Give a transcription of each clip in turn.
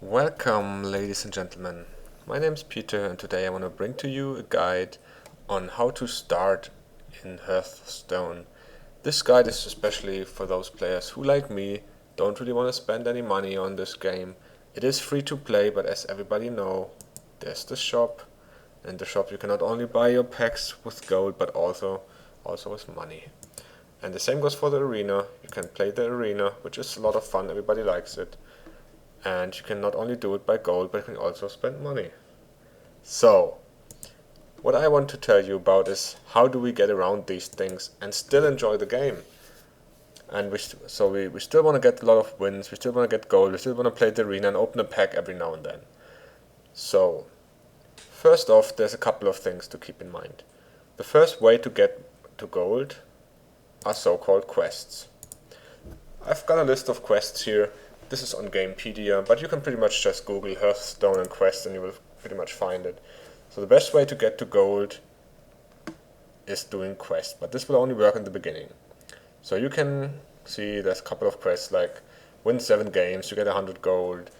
Welcome, ladies and gentlemen. My name is Peter, and today I want to bring to you a guide on how to start in Hearthstone. This guide is especially for those players who, like me, don't really want to spend any money on this game. It is free to play, but as everybody know, there's the shop. And in the shop you can not only buy your packs with gold, but also with money. And the same goes for the arena. You can play the arena, which is a lot of fun, everybody likes it. And you can not only do it by gold, but you can also spend money. So, what I want to tell you about is how do we get around these things and still enjoy the game. And we still want to get a lot of wins, we still want to get gold, we still want to play the arena and open a pack every now and then. So, first off, there's a couple of things to keep in mind. The first way to get to gold are so-called quests. I've got a list of quests here. This is on Gamepedia, but you can pretty much just Google Hearthstone and quests and you will pretty much find it. So the best way to get to gold is doing quests, but this will only work in the beginning. So you can see there's a couple of quests like win 7 games, you get 100 gold,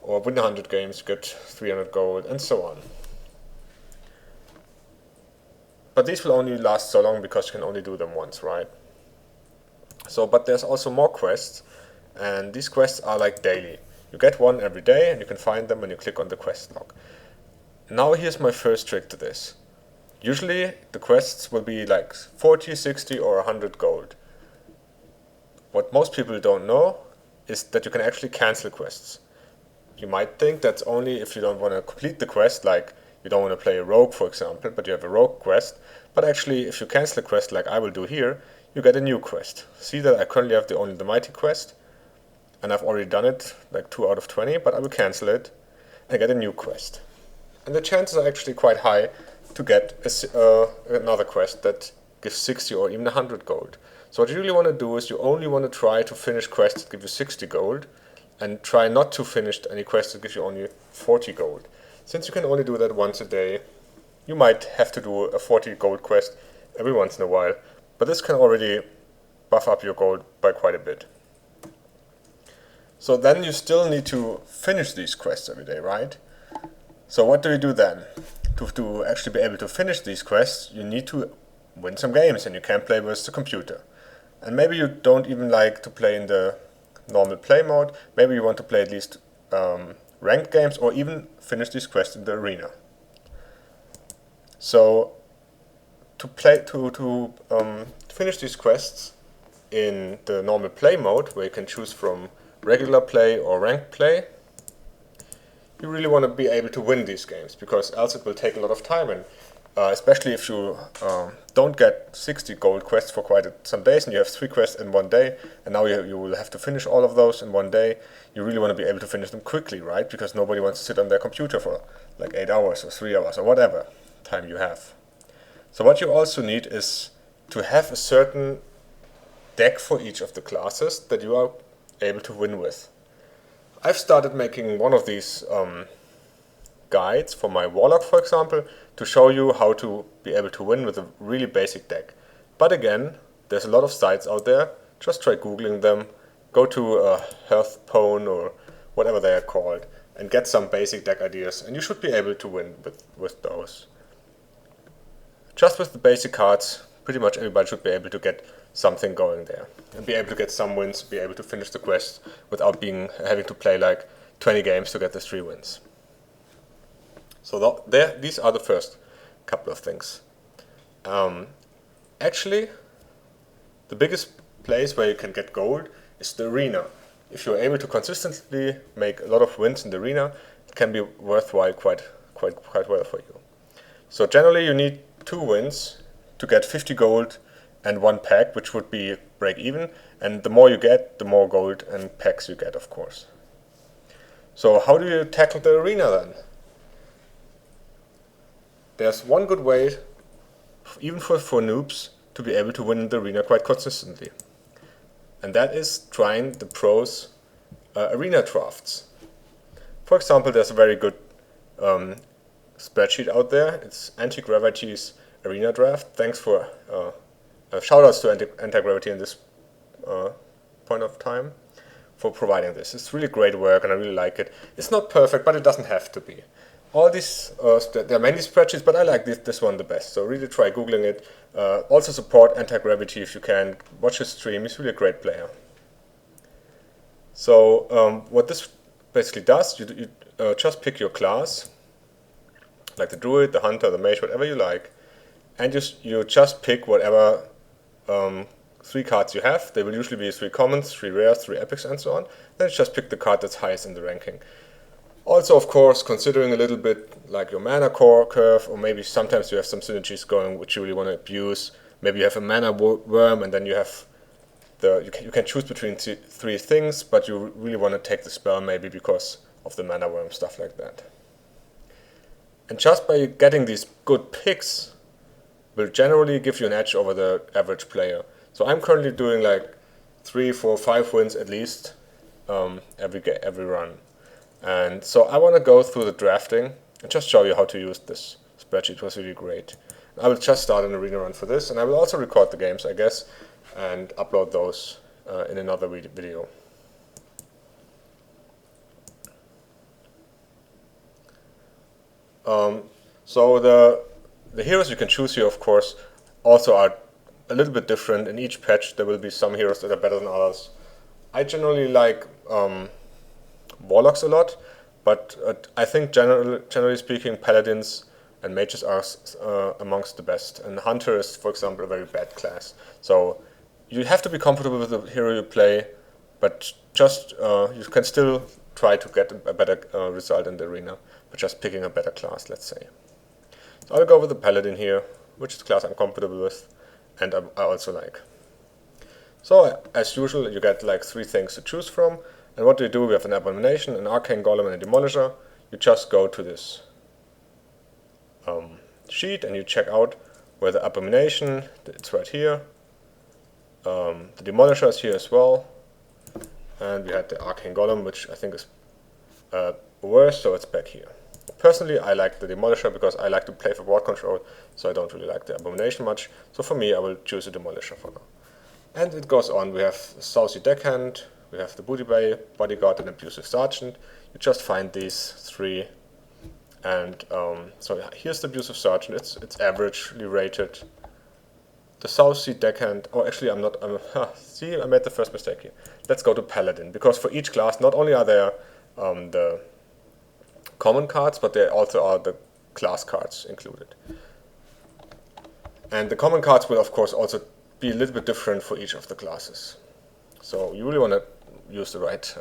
or win 100 games, you get 300 gold, and so on. But these will only last so long because you can only do them once, right? So, but there's also more quests. And these quests are like daily. You get one every day and you can find them when you click on the quest log. Now here's my first trick to this. Usually the quests will be like 40, 60 or 100 gold. What most people don't know is that you can actually cancel quests. You might think that's only if you don't want to complete the quest, like you don't want to play a rogue for example, but you have a rogue quest. But actually if you cancel a quest like I will do here, you get a new quest. See that I currently have only the mighty quest. And I've already done it, like 2 out of 20, but I will cancel it and get a new quest. And the chances are actually quite high to get another quest that gives 60 or even 100 gold. So what you really want to do is you only want to try to finish quests that give you 60 gold and try not to finish any quests that give you only 40 gold. Since you can only do that once a day, you might have to do a 40 gold quest every once in a while, but this can already buff up your gold by quite a bit. So then you still need to finish these quests every day, right? So what do you do then? To actually be able to finish these quests, you need to win some games and you can't play with the computer. And maybe you don't even like to play in the normal play mode, maybe you want to play at least ranked games or even finish these quests in the arena. So to finish these quests in the normal play mode, where you can choose from regular play or ranked play, you really want to be able to win these games, because else it will take a lot of time, and especially if you don't get 60 gold quests for quite some days and you have 3 quests in one day and now you will have to finish all of those in one day, you really want to be able to finish them quickly, right? Because nobody wants to sit on their computer for like 8 hours or 3 hours or whatever time you have. So what you also need is to have a certain deck for each of the classes that you are able to win with. I've started making one of these guides for my Warlock, for example, to show you how to be able to win with a really basic deck. But again, there's a lot of sites out there, just try googling them, go to Hearthstone or whatever they are called, and get some basic deck ideas, and you should be able to win with those. Just with the basic cards, pretty much everybody should be able to get something going there and be able to get some wins, be able to finish the quest without having to play like 20 games to get the 3 wins. So these are the first couple of things. Actually, the biggest place where you can get gold is the arena. If you're able to consistently make a lot of wins in the arena, it can be worthwhile quite well for you. So generally you need 2 wins to get 50 gold and 1 pack, which would be break even, and the more you get, the more gold and packs you get, of course. So how do you tackle the arena then? There's one good way, even for noobs, to be able to win the arena quite consistently. And that is trying the pros arena drafts. For example, there's a very good spreadsheet out there. It's Anti-Gravity's arena draft. Thanks for shoutouts to Anti-Gravity in this point of time. for providing this. It's really great work and I really like it. It's not perfect, but it doesn't have to be. All these, there are many spreadsheets, but I like this one the best, so really try Googling it. Also support Anti-Gravity if you can. Watch his stream, he's really a great player. So what this basically does, you just pick your class, like the Druid, the Hunter, the Mage, whatever you like, and you just pick whatever 3 cards you have. They will usually be 3 commons, 3 rares, 3 epics, and so on. Then you just pick the card that's highest in the ranking. Also, of course, considering a little bit like your mana core curve, or maybe sometimes you have some synergies going which you really want to abuse. Maybe you have a mana worm, and then you have you can choose between 3 things, but you really want to take the spell maybe because of the mana worm, stuff like that. And just by getting these good picks will generally give you an edge over the average player. So I'm currently doing like 3, 4, 5 wins at least every run. And so I want to go through the drafting and just show you how to use this spreadsheet. It was really great. I will just start an arena run for this, and I will also record the games, I guess, and upload those in another video. So the heroes you can choose here, of course, also are a little bit different. In each patch there will be some heroes that are better than others. I generally like Warlocks a lot, but I think generally speaking, Paladins and Mages are amongst the best. And Hunter is, for example, a very bad class. So you have to be comfortable with the hero you play, but just you can still try to get a better result in the arena by just picking a better class, let's say. So I'll go with the Paladin here, which is a class I'm comfortable with and I also like. So as usual, you get like 3 things to choose from. And what do? We have an Abomination, an Arcane Golem, and a Demolisher. You just go to this sheet and you check out where the Abomination, it's right here. The Demolisher is here as well. And we had the Arcane Golem, which I think is worse, so it's back here. Personally, I like the Demolisher because I like to play for board control, so I don't really like the Abomination much. So for me, I will choose a Demolisher for now. And it goes on. We have Saucy Deckhand, we have the Booty Bay, Bodyguard, and Abusive Sergeant. You just find these 3. And so here's the Abusive Sergeant. It's averagely rated. The Saucy Deckhand. Oh, actually, see, I made the first mistake here. Let's go to Paladin, because for each class, not only are there the common cards, but there also are the class cards included. And the common cards will, of course, also be a little bit different for each of the classes. So you really want to use the right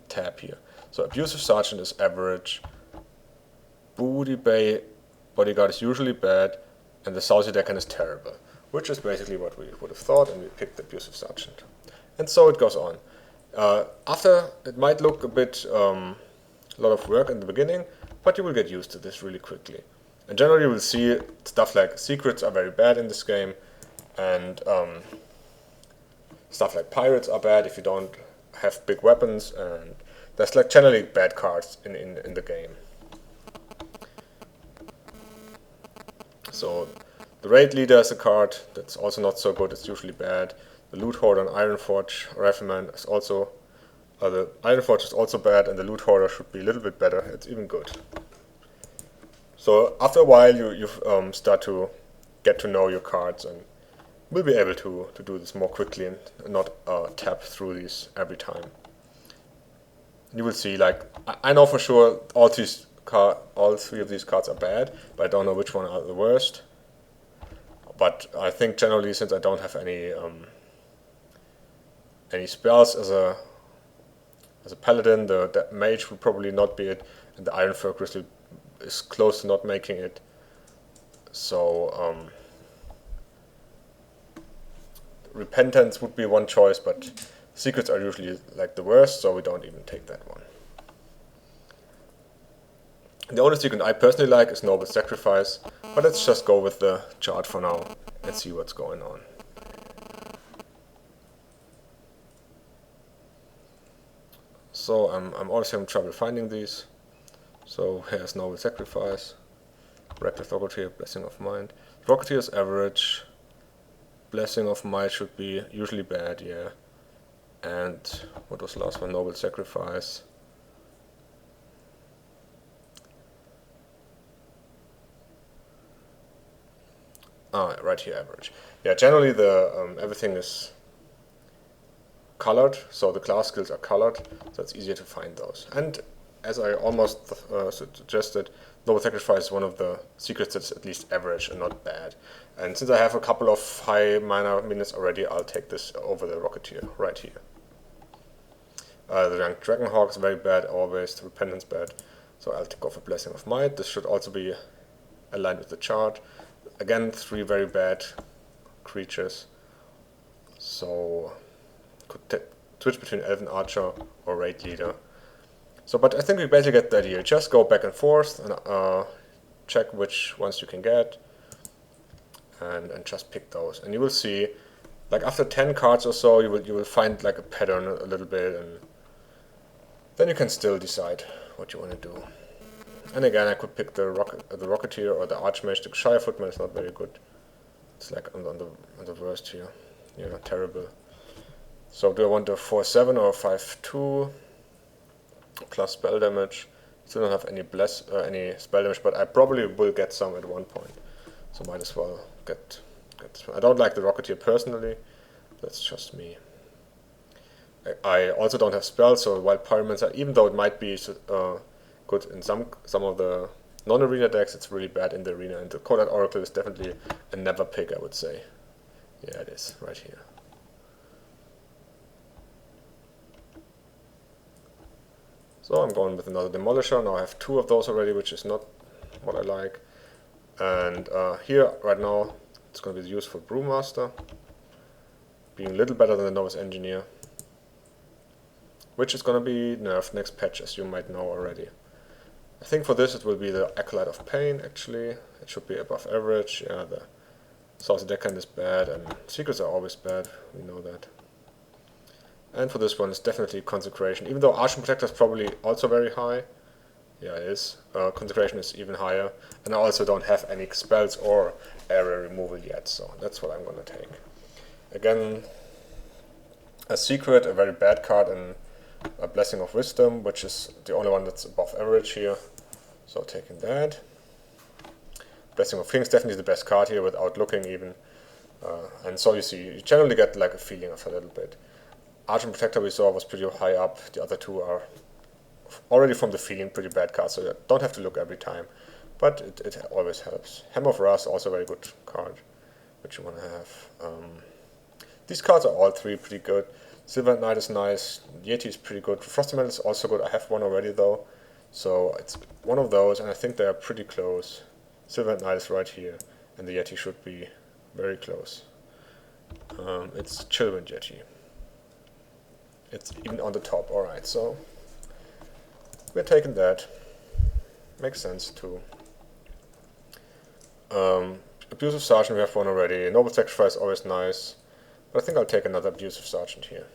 tab here. So Abusive Sergeant is average, Booty Bay Bodyguard is usually bad, and the Saucy Deckhand is terrible, which is basically what we would have thought, and we picked the Abusive Sergeant. And so it goes on. After, it might look a bit a lot of work in the beginning, but you will get used to this really quickly. And generally you will see stuff like secrets are very bad in this game, and stuff like pirates are bad if you don't have big weapons, and there's like generally bad cards in the game. So the Raid Leader is a card that's also not so good, it's usually bad. The Loot Hoarder and Ironforge Rifleman is also, the Ironforge is also bad, and the Loot Hoarder should be a little bit better, it's even good. So after a while you start to get to know your cards and will be able to do this more quickly and not tap through these every time. You will see, like, I know for sure all 3 of these cards are bad, but I don't know which one are the worst. But I think generally, since I don't have any spells as a paladin, the mage will probably not be it, and the Iron Fur Crystal is close to not making it. So Repentance would be one choice, but secrets are usually like the worst, so we don't even take that one. The only secret I personally like is Noble Sacrifice, but let's just go with the chart for now and see what's going on. So I'm also having trouble finding these. So here's Noble Sacrifice, Reckless Rocketeer, Blessing of Mind. Rocketeer is average. Blessing of Might should be usually bad, yeah. And what was the last one? Noble Sacrifice. Right here, average. Yeah, generally the everything is colored, so the class skills are colored, so it's easier to find those. And as I almost suggested, Noble Sacrifice is one of the secrets that's at least average and not bad. And since I have a couple of high mana minutes already, I'll take this over the Rocketeer right here. The young Dragonhawk is very bad, always. The Repentance bad, so I'll take off a Blessing of Might. This should also be aligned with the chart. Again, 3 very bad creatures, so could switch between Elven Archer or Raid Leader. So, but I think we basically get the idea. Just go back and forth and check which ones you can get, and just pick those. And you will see, like after 10 cards or so, you will find like a pattern a little bit, and then you can still decide what you want to do. And again, I could pick the Rocketeer or the Archmage. The Shire Footman is not very good. It's like on the worst here. Yeah, terrible. So do I want a 4/7 or 5/2 plus spell damage? Still don't have any spell damage, but I probably will get some at one point. So might as well get this one. I don't like the Rocketeer personally. That's just me. I also don't have spells, so while Pyromancer, even though it might be good in some of the non-arena decks, it's really bad in the arena. And the Cold Oracle is definitely a never pick, I would say. Yeah, it is right here. So I'm going with another Demolisher. Now I have 2 of those already, which is not what I like. And here, right now, it's going to be used for Brewmaster, being a little better than the Novice Engineer, which is going to be nerfed next patch, as you might know already. I think for this it will be the Acolyte of Pain, actually. It should be above average. Yeah, the Saucy Deckhand is bad, and Secrets are always bad, we know that. And for this one, it's definitely Consecration. Even though Archon Protector is probably also very high. Yeah, it is. Consecration is even higher. And I also don't have any spells or area removal yet, so that's what I'm going to take. Again, a Secret, a very bad card, and a Blessing of Wisdom, which is the only one that's above average here. So taking that. Blessing of Kings, definitely the best card here without looking even. And so you see, you generally get like a feeling of a little bit. Archon Protector we saw was pretty high up. The other 2 are already from the feeling pretty bad cards, so you don't have to look every time. But it always helps. Hammer of Wrath, also a very good card, which you want to have. These cards are all 3 pretty good. Silver Knight is nice. Yeti is pretty good. Frosty Metal is also good. I have one already though. So it's one of those, and I think they are pretty close. Silver Knight is right here, and the Yeti should be very close. It's Chillwind Yeti. It's even on the top. Alright, so we're taking that. Makes sense too. Abusive Sergeant, we have one already. Noble Sacrifice, always nice. But I think I'll take another Abusive Sergeant here.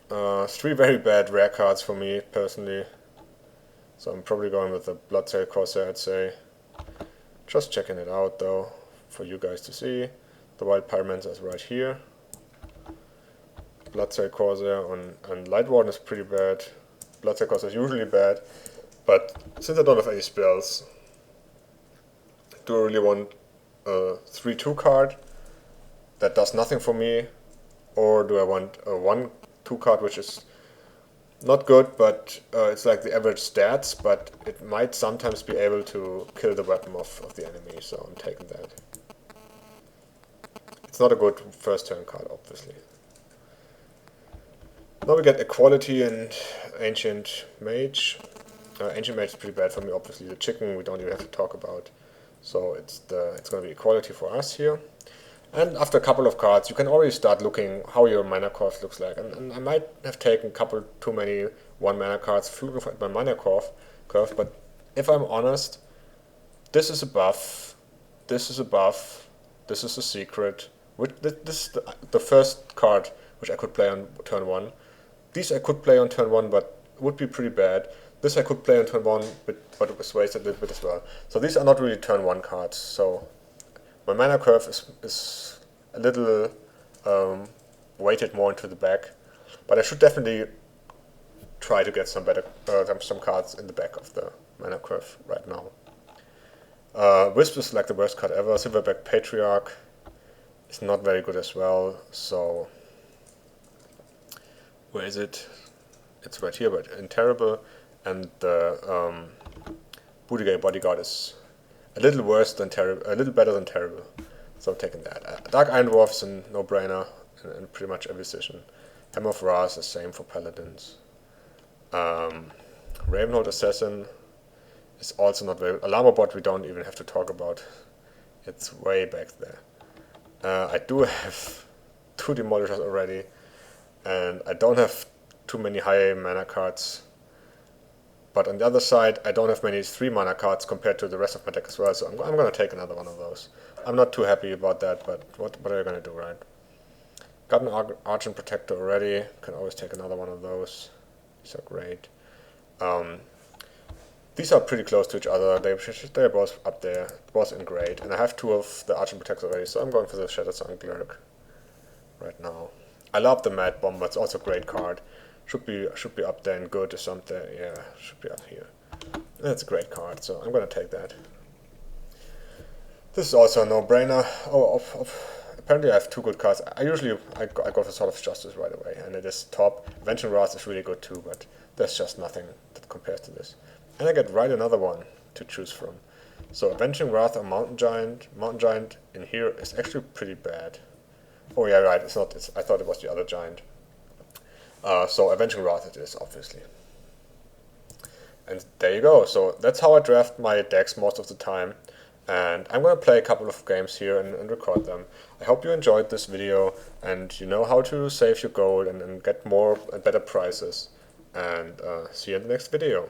3 very bad rare cards for me, personally. So I'm probably going with the Bloodsail Corsair, I'd say. Just checking it out though, for you guys to see. The Wild Pyromancer is right here. Bloodsail Corsair and Light Warden is pretty bad. Bloodsail Corsair is usually bad, but since I don't have any spells, do I really want a 3/2 card that does nothing for me, or do I want a 1/2 card which is not good, but it's like the average stats, but it might sometimes be able to kill the weapon of the enemy, so I'm taking that. It's not a good first turn card, obviously. Now we get Equality and Ancient Mage. Ancient Mage is pretty bad for me, obviously. The chicken we don't even have to talk about. So it's going to be Equality for us here. And after a couple of cards, you can already start looking how your mana curve looks like. And I might have taken a couple too many 1 mana cards looking at my mana curve, but if I'm honest, this is a buff, this is a buff, this is a secret. This is the first card which I could play on turn 1. These I could play on turn 1, but would be pretty bad. This I could play on turn 1, but it was wasted a little bit as well. So these are not really turn 1 cards. So my mana curve is a little weighted more into the back, but I should definitely try to get some better some cards in the back of the mana curve right now. Wisp is like the worst card ever. Silverback Patriarch is not very good as well, so where is it? It's right here, but in terrible, and the Booty Bodyguard is a little worse than terrible, a little better than terrible, so I'm taking that. Dark Iron Dwarf is a no-brainer in pretty much every decision. Hammer of Ra is the same for Paladins. Ravenhold Assassin is also not very... Alarmor Bot we don't even have to talk about. It's way back there. I do have 2 Demolishers already, and I don't have too many high mana cards. But on the other side, I don't have many 3 mana cards compared to the rest of my deck as well, so I'm going to take another one of those. I'm not too happy about that, but what are you going to do, right? Got an Argent Protector already, can always take another one of those. These are great. These are pretty close to each other, they're both up there, both in great, and I have 2 of the Argent Protectors already, so I'm going for the Shattered Sonic Cleric right now. I love the Mad Bomber, it's also a great card. Should be up there and good or something. Yeah, should be up here. That's a great card, so I'm gonna take that. This is also a no-brainer. Apparently I have 2 good cards. I go for Sword of Justice right away, and it is top. Avenging Wrath is really good too, but there's just nothing that compares to this. And I get right another one to choose from. So Avenging Wrath or Mountain Giant. Mountain Giant in here is actually pretty bad. Oh yeah, right. It's not. I thought it was the other giant. So Avenging Wrath it is, obviously. And there you go. So that's how I draft my decks most of the time. And I'm going to play a couple of games here and record them. I hope you enjoyed this video and you know how to save your gold and get more and better prices. And see you in the next video.